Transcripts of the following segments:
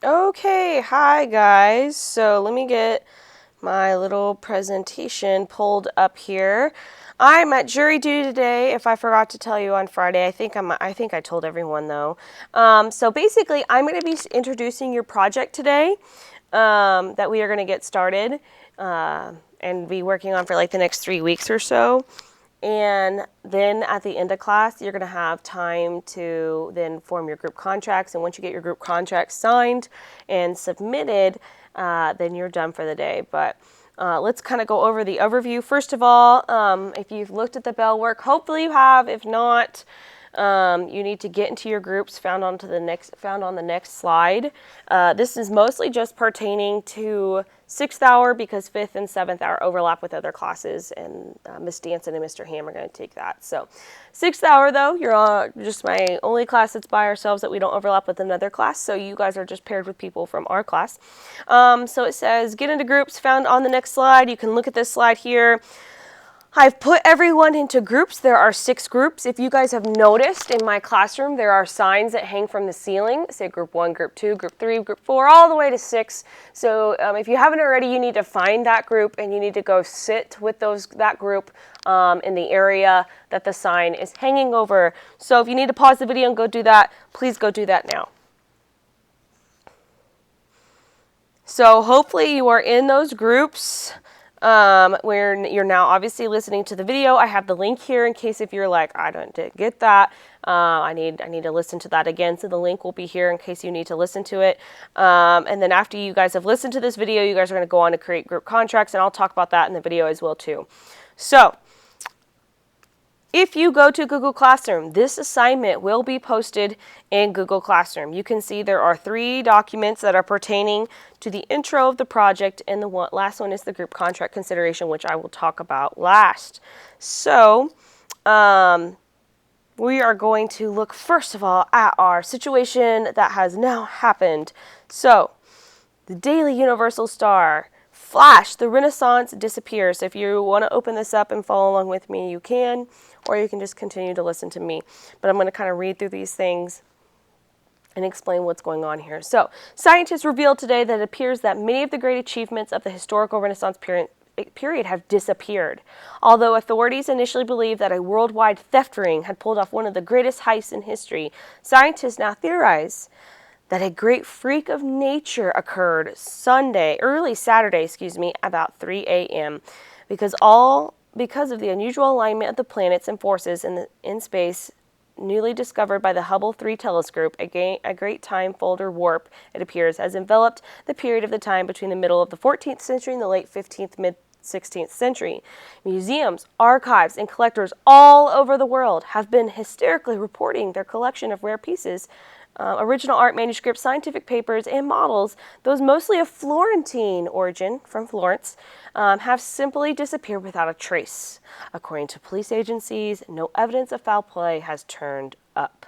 Okay, hi guys. So let me get my little presentation pulled up here. I'm at jury duty today. If I forgot to tell you on Friday, I think I told everyone though. So basically, I'm going to be introducing your project today that we are going to get started and be working on for like the next 3 weeks or so. And then at the end of class, you're going to have time to then form your group contracts. And once you get your group contracts signed and submitted, then you're done for the day. But let's kind of go over the overview. First of all, if you've looked at the bell work, hopefully you have. If not, you need to get into your groups found on the next slide. This is mostly just pertaining to 6th hour because 5th and 7th hour overlap with other classes, and Miss Danson and Mr. Ham are going to take that. So 6th hour though, you're just my only class that's by ourselves that we don't overlap with another class. So you guys are just paired with people from our class. So it says get into groups found on the next slide. You can look at this slide here. I've put everyone into groups. There are 6 groups. If you guys have noticed in my classroom, there are signs that hang from the ceiling. Say group 1, group 2, group 3, group 4, all the way to 6. So if you haven't already, you need to find that group and you need to go sit with that group in the area that the sign is hanging over. So if you need to pause the video and go do that, please go do that now. So hopefully you are in those groups. Where you're now obviously listening to the video. I have the link here in case if you're like, I don't get that. I need to listen to that again. So the link will be here in case you need to listen to it. And then after you guys have listened to this video, you guys are going to go on to create group contracts, and I'll talk about that in the video as well too. So if you go to Google Classroom, this assignment will be posted in Google Classroom. You can see there are 3 documents that are pertaining to the intro of the project, and the last one is the group contract consideration, which I will talk about last. So we are going to look first of all at our situation that has now happened. So the Daily Universal Star. Flash, the Renaissance disappears. If you want to open this up and follow along with me, you can, or you can just continue to listen to me. But I'm going to kind of read through these things and explain what's going on here. So, scientists revealed today that it appears that many of the great achievements of the historical Renaissance period have disappeared. Although authorities initially believed that a worldwide theft ring had pulled off one of the greatest heists in history, scientists now theorize that a great freak of nature occurred early Saturday, about 3 a.m. because of the unusual alignment of the planets and forces in space newly discovered by the Hubble 3 telescope, a great time folder warp, it appears, has enveloped the period of the time between the middle of the 14th century and the late 15th, mid-16th century. Museums, archives, and collectors all over the world have been hysterically reporting their collection of rare pieces, original art manuscripts, scientific papers, and models, those mostly of Florentine origin, from Florence, have simply disappeared without a trace. According to police agencies, no evidence of foul play has turned up.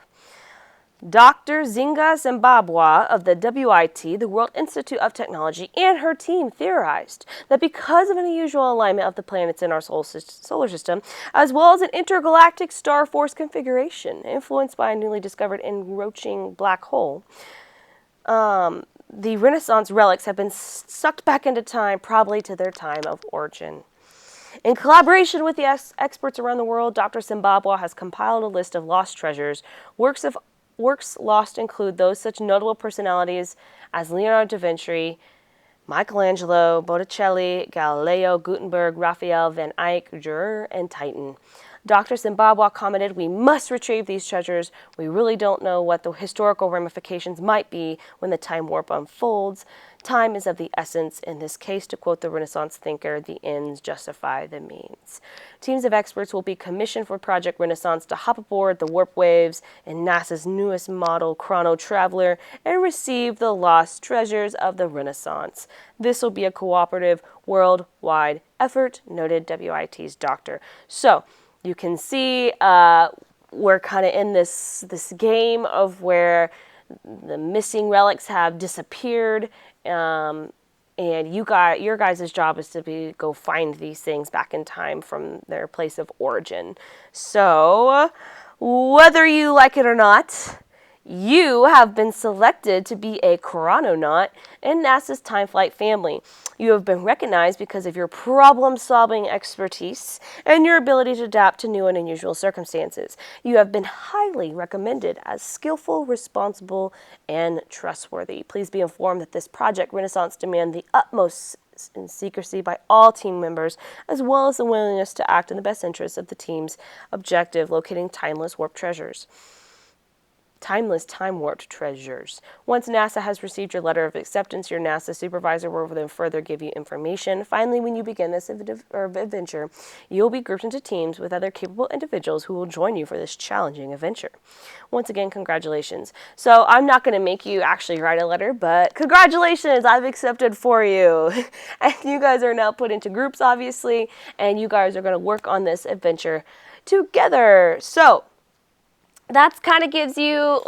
Dr. Zinga Zimbabwe of the WIT, the World Institute of Technology, and her team theorized that because of an unusual alignment of the planets in our solar system, as well as an intergalactic star force configuration influenced by a newly discovered encroaching black hole, the Renaissance relics have been sucked back into time, probably to their time of origin. In collaboration with the experts around the world, Dr. Zimbabwe has compiled a list of lost treasures. Works lost include those such notable personalities as Leonardo da Vinci, Michelangelo, Botticelli, Galileo, Gutenberg, Raphael, Van Eyck, Dürer, and Titan. Dr. Zimbabwe commented, "We must retrieve these treasures. We really don't know what the historical ramifications might be when the time warp unfolds. Time is of the essence. In this case, to quote the Renaissance thinker, the ends justify the means." Teams of experts will be commissioned for Project Renaissance to hop aboard the warp waves in NASA's newest model, Chrono Traveler, and receive the lost treasures of the Renaissance. This will be a cooperative, worldwide effort, noted WIT's doctor. So, you can see we're kind of in this game of where the missing relics have disappeared, and your guys' job is to go find these things back in time from their place of origin. So, whether you like it or not, You have been selected to be a chrononaut in NASA's time flight family. You have been recognized because of your problem-solving expertise and your ability to adapt to new and unusual circumstances. You have been highly recommended as skillful, responsible, and trustworthy. Please be informed that this Project Renaissance demands the utmost in secrecy by all team members, as well as the willingness to act in the best interest of the team's objective, locating timeless warp treasures. Timeless time-warped treasures. Once NASA has received your letter of acceptance, your NASA supervisor will then further give you information. Finally, when you begin this adventure, you'll be grouped into teams with other capable individuals who will join you for this challenging adventure. Once again, congratulations. So I'm not going to make you actually write a letter, but congratulations, I've accepted for you. And you guys are now put into groups, obviously, and you guys are going to work on this adventure together. So that kind of gives you,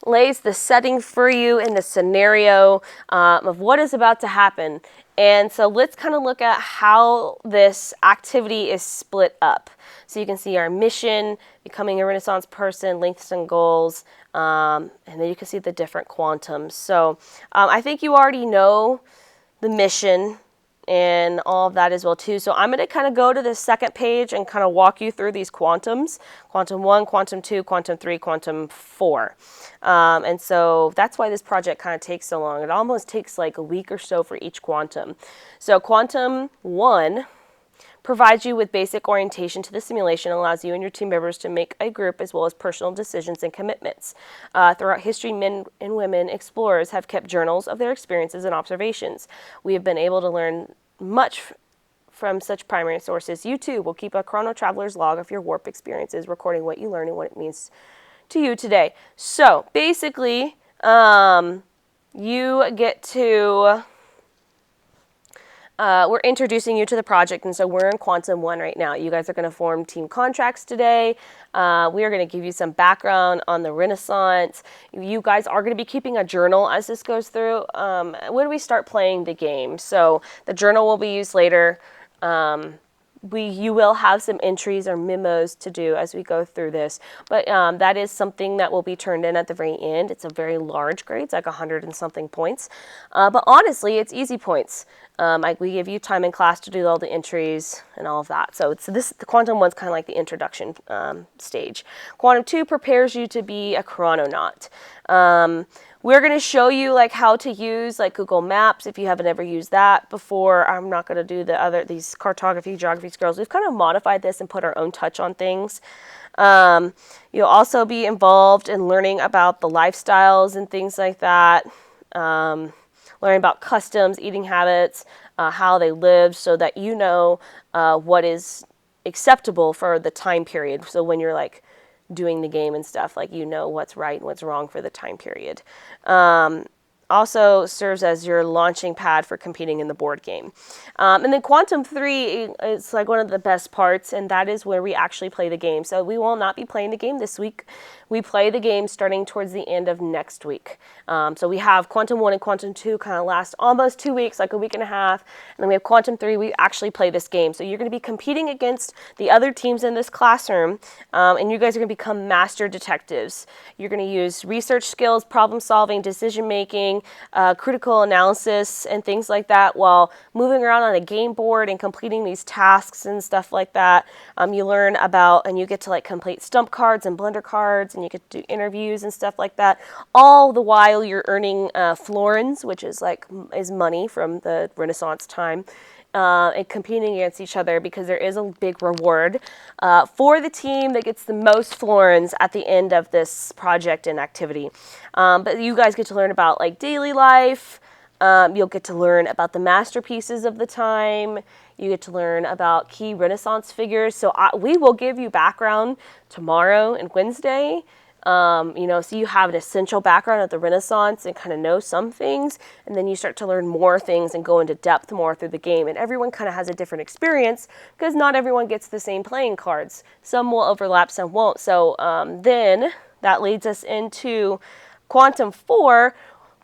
lays the setting for you in the scenario of what is about to happen. And so let's kind of look at how this activity is split up. So you can see our mission, becoming a Renaissance person, lengths and goals, and then you can see the different quantums. So I think you already know the mission and all of that as well too. So I'm going to kind of go to the second page and kind of walk you through these quantums. Quantum 1, Quantum 2, Quantum 3, Quantum 4. And so that's why this project kind of takes so long. It almost takes like a week or so for each quantum. So Quantum 1 provides you with basic orientation to the simulation and allows you and your team members to make a group as well as personal decisions and commitments. Throughout history, men and women explorers have kept journals of their experiences and observations. We have been able to learn much from such primary sources. You too will keep a chrono traveler's log of your warp experiences, recording what you learn and what it means to you today. So basically, you get to we're introducing you to the project, and so we're in Quantum 1 right now. You guys are going to form team contracts today. We are going to give you some background on the Renaissance. You guys are going to be keeping a journal as this goes through. When we start playing the game, so the journal will be used later. You will have some entries or memos to do as we go through this, but that is something that will be turned in at the very end. It's a very large grade, it's like 100 and something points, but honestly, it's easy points. We give you time in class to do all the entries and all of that. So the Quantum 1's kind of like the introduction stage. Quantum 2 prepares you to be a chrononaut. We're going to show you how to use Google Maps if you haven't ever used that before. I'm not going to do these cartography, geography skills. We've kind of modified this and put our own touch on things. You'll also be involved in learning about the lifestyles and things like that. Learning about customs, eating habits, how they live, so that you know what is acceptable for the time period. So when you're doing the game and stuff, you know what's right and what's wrong for the time period. Also serves as your launching pad for competing in the board game. And then Quantum 3 is one of the best parts, and that is where we actually play the game. So we will not be playing the game this week. We play the game starting towards the end of next week. So we have Quantum 1 and Quantum 2 kind of last almost 2 weeks, a week and a half. And then we have Quantum 3, we actually play this game. So you're going to be competing against the other teams in this classroom, and you guys are going to become master detectives. You're going to use research skills, problem solving, decision making, critical analysis, and things like that while moving around on a game board and completing these tasks and stuff like that. You learn about, and you get to complete stump cards and blender cards, and you get to do interviews and stuff like that. All the while you're earning florins, which is money from the Renaissance time. And competing against each other, because there is a big reward for the team that gets the most florins at the end of this project and activity. But you guys get to learn about daily life. You'll get to learn about the masterpieces of the time. You get to learn about key Renaissance figures. So we will give you background tomorrow and Wednesday. So you have an essential background of the Renaissance and kind of know some things, and then you start to learn more things and go into depth more through the game. And everyone kind of has a different experience because not everyone gets the same playing cards. Some will overlap, some won't. So then that leads us into Quantum 4,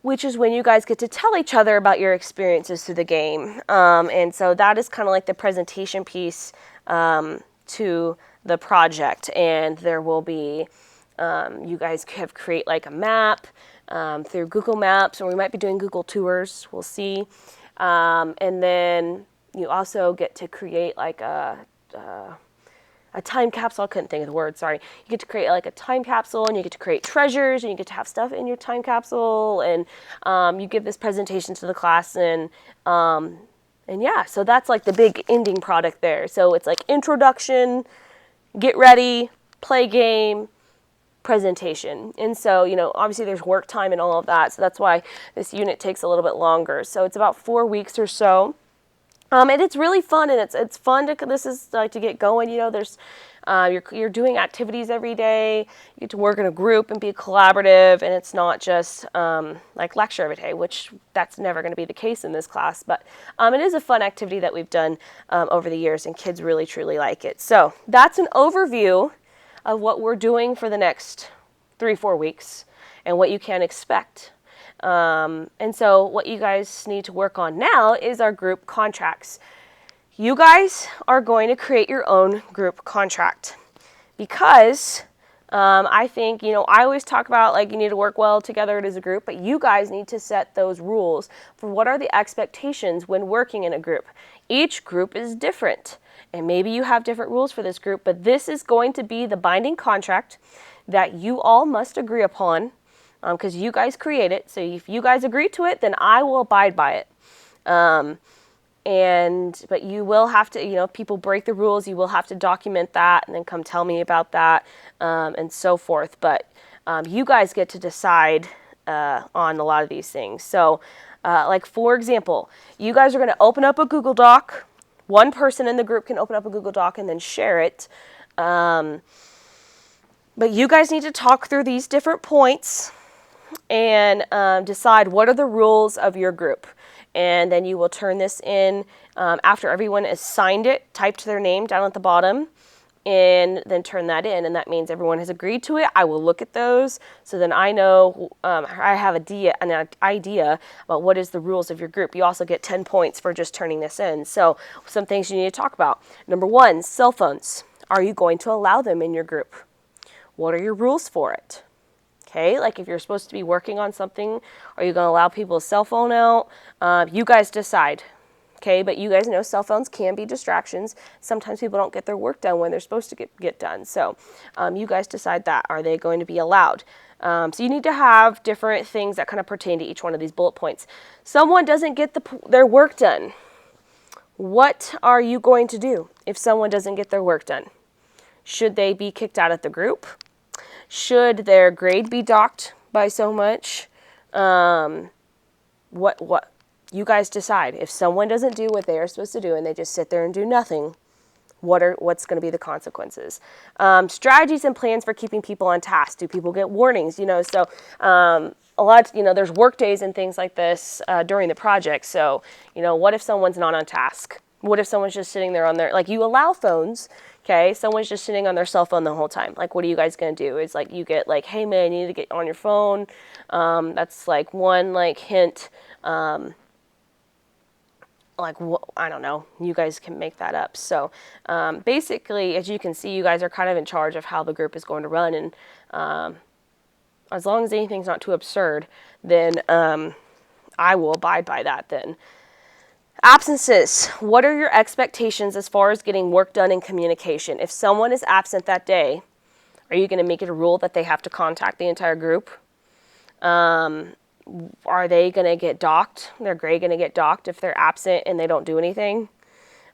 which is when you guys get to tell each other about your experiences through the game. And so that is kind of the presentation piece to the project, and there will be You guys have create like a map through Google Maps, or we might be doing Google Tours. We'll see. And then you also get to create like a time capsule. I couldn't think of the word, sorry. You get to create like a time capsule, and you get to create treasures, and you get to have stuff in your time capsule, and you give this presentation to the class, and yeah, so that's like the big ending product there. So it's like introduction, get ready, play game, presentation. And so, obviously there's work time and all of that, so that's why this unit takes a little bit longer. So it's about 4 weeks or so. And it's really fun, and it's fun to get going. There's you're doing activities every day. You get to work in a group and be collaborative, and it's not just like lecture every day, which that's never going to be the case in this class. But it is a fun activity that we've done over the years, and kids really truly like it. So that's an overview of what we're doing for the next 3-4 weeks and what you can expect. And so what you guys need to work on now is our group contracts. You guys are going to create your own group contract because I think, I always talk about like you need to work well together as a group, but you guys need to set those rules for what are the expectations when working in a group. Each group is different, and maybe you have different rules for this group, but this is going to be the binding contract that you all must agree upon. Because you guys create it. So if you guys agree to it, then I will abide by it. But you will have to, if people break the rules, you will have to document that and then come tell me about that and so forth. But you guys get to decide on a lot of these things. So like, for example, you guys are going to open up a Google Doc. One person in the group can open up a Google Doc and then share it. But you guys need to talk through these different points and decide what are the rules of your group. And then you will turn this in after everyone has signed it, typed their name down at the bottom, and then turn that in. And that means everyone has agreed to it. I will look at those, so then I know, I have an idea about what is the rules of your group. You also get 10 points for just turning this in. So some things you need to talk about. Number 1, cell phones. Are you going to allow them in your group? What are your rules for it? Okay, like if you're supposed to be working on something, are you going to allow people's cell phone out? You guys decide. Okay, but you guys know cell phones can be distractions. Sometimes people don't get their work done when they're supposed to get done. So you guys decide that. Are they going to be allowed? So you need to have different things that kind of pertain to each one of these bullet points. Someone doesn't get their work done. What are you going to do if someone doesn't get their work done? Should they be kicked out of the group? Should their grade be docked by so much? What you guys decide. If someone doesn't do what they are supposed to do and they just sit there and do nothing, what's going to be the consequences? Strategies and plans for keeping people on task. Do people get warnings? So a lot, there's work days and things like this during the project. So, what if someone's not on task? What if someone's just sitting there on their, like, you allow phones, okay? Someone's just sitting on their cell phone the whole time. Like, what are you guys going to do? It's like you get like, hey man, you need to get on your phone. That's like one like hint. I don't know. You guys can make that up. So basically, as you can see, you guys are kind of in charge of how the group is going to run. And as long as anything's not too absurd, then I will abide by that then. Absences. What are your expectations as far as getting work done in communication? If someone is absent that day, are you going to make it a rule that they have to contact the entire group? Are they going to get docked? Their grade going to get docked if they're absent and they don't do anything?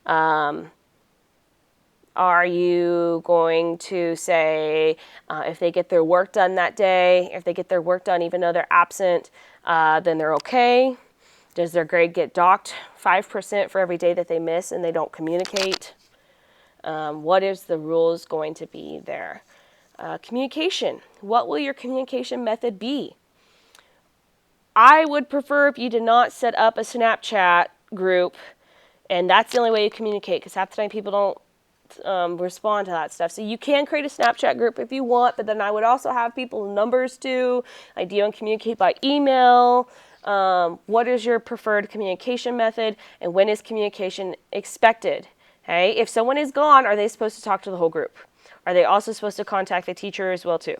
Are you going to say if they get their work done that day, if they get their work done even though they're absent, then they're okay? Does their grade get docked 5% for every day that they miss and they don't communicate? What is the rules going to be there? Communication. What will your communication method be? I would prefer if you did not set up a Snapchat group and that's the only way you communicate, because half the time people don't respond to that stuff. So you can create a Snapchat group if you want, but then I would also have people numbers too. Like, do you want to communicate by email? What is your preferred communication method, and when is communication expected? Okay, if someone is gone, are they supposed to talk to the whole group? Are they also supposed to contact the teacher as well too?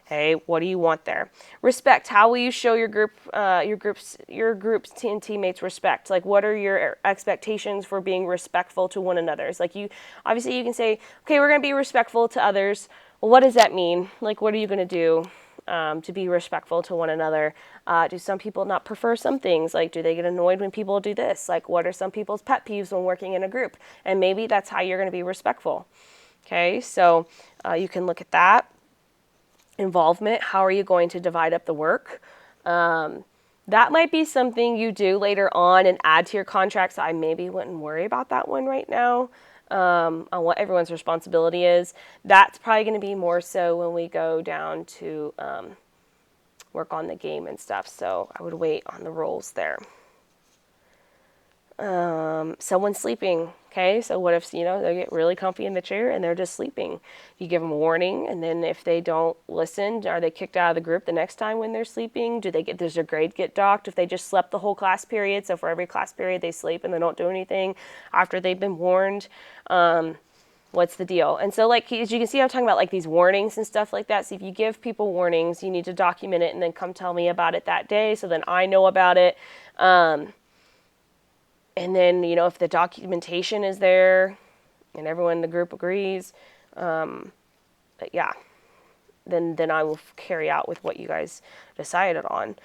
Okay, what do you want there? Respect. How will you show your group's teammates respect? Like, what are your expectations for being respectful to one another? It's like obviously you can say, okay, we're gonna be respectful to others. Well, what does that mean? Like, what are you gonna do to be respectful to one another? Do some people not prefer some things? Like, do they get annoyed when people do this? Like, what are some people's pet peeves when working in a group? And maybe that's how you're gonna be respectful. Okay, so you can look at that. Involvement, how are you going to divide up the work? That might be something you do later on and add to your contract, so I maybe wouldn't worry about that one right now, on what everyone's responsibility is. That's probably going to be more so when we go down to work on the game and stuff, so I would wait on the roles there. Someone's sleeping. Okay, so what if, they get really comfy in the chair and they're just sleeping? You give them a warning, and then if they don't listen, are they kicked out of the group the next time when they're sleeping? Does their grade get docked if they just slept the whole class period? So for every class period they sleep and they don't do anything after they've been warned. What's the deal? And so, like, as you can see, I'm talking about like these warnings and stuff like that. So if you give people warnings, you need to document it and then come tell me about it that day, so then I know about it. And then, if the documentation is there and everyone in the group agrees, then I will carry out with what you guys decided on.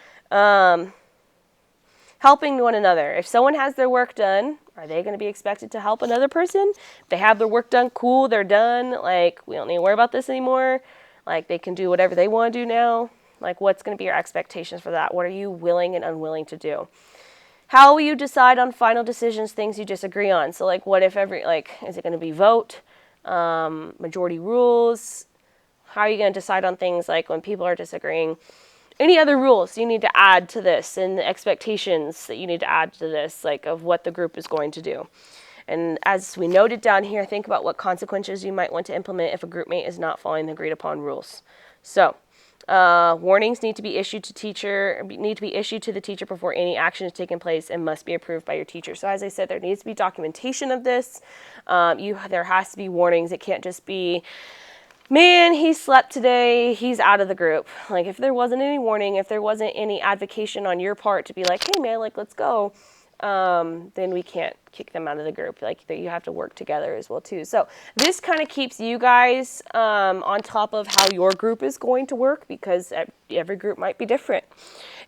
Helping one another. If someone has their work done, are they going to be expected to help another person? If they have their work done, cool, they're done. Like, we don't need to worry about this anymore. Like, they can do whatever they want to do now. Like, what's going to be your expectations for that? What are you willing and unwilling to do? How will you decide on final decisions, things you disagree on? So, like, what if is it going to be vote, majority rules? How are you going to decide on things like when people are disagreeing? Any other rules you need to add to this, and the expectations that you need to add to this, like, of what the group is going to do. And as we noted down here, think about what consequences you might want to implement if a group mate is not following the agreed upon rules. So, warnings need to be issued to the teacher before any action is taken place and must be approved by your teacher. So as I said, there needs to be documentation of this. There has to be warnings. It can't just be, man, he slept today, he's out of the group. Like, if there wasn't any warning, if there wasn't any advocation on your part to be like, hey man, like, let's go, then we can't kick them out of the group. Like, you have to work together as well too. So this kind of keeps you guys on top of how your group is going to work, because every group might be different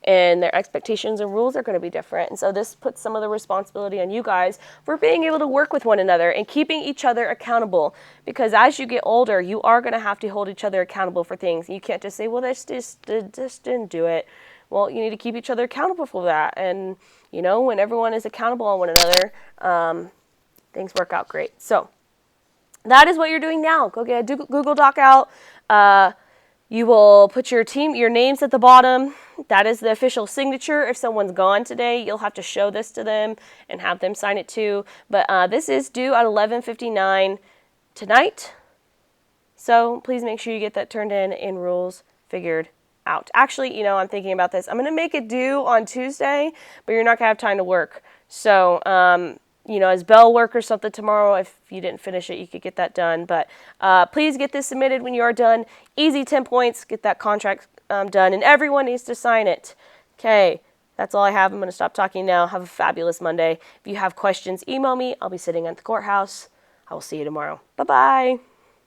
and their expectations and rules are going to be different. And so this puts some of the responsibility on you guys for being able to work with one another and keeping each other accountable, because as you get older, you are going to have to hold each other accountable for things. You can't just say, well, this just didn't do it. Well, you need to keep each other accountable for that. And, when everyone is accountable on one another, things work out great. So that is what you're doing now. Go get a Google Doc out. You will put your names at the bottom. That is the official signature. If someone's gone today, you'll have to show this to them and have them sign it too. But this is due at 11:59 tonight. So please make sure you get that turned in rules figured out. Actually, I'm thinking about this. I'm going to make it due on Tuesday, but you're not going to have time to work. So, as bell work or something tomorrow, if you didn't finish it, you could get that done. But please get this submitted when you are done. Easy 10 points. Get that contract done, and everyone needs to sign it. Okay, that's all I have. I'm going to stop talking now. Have a fabulous Monday. If you have questions, email me. I'll be sitting at the courthouse. I will see you tomorrow. Bye-bye.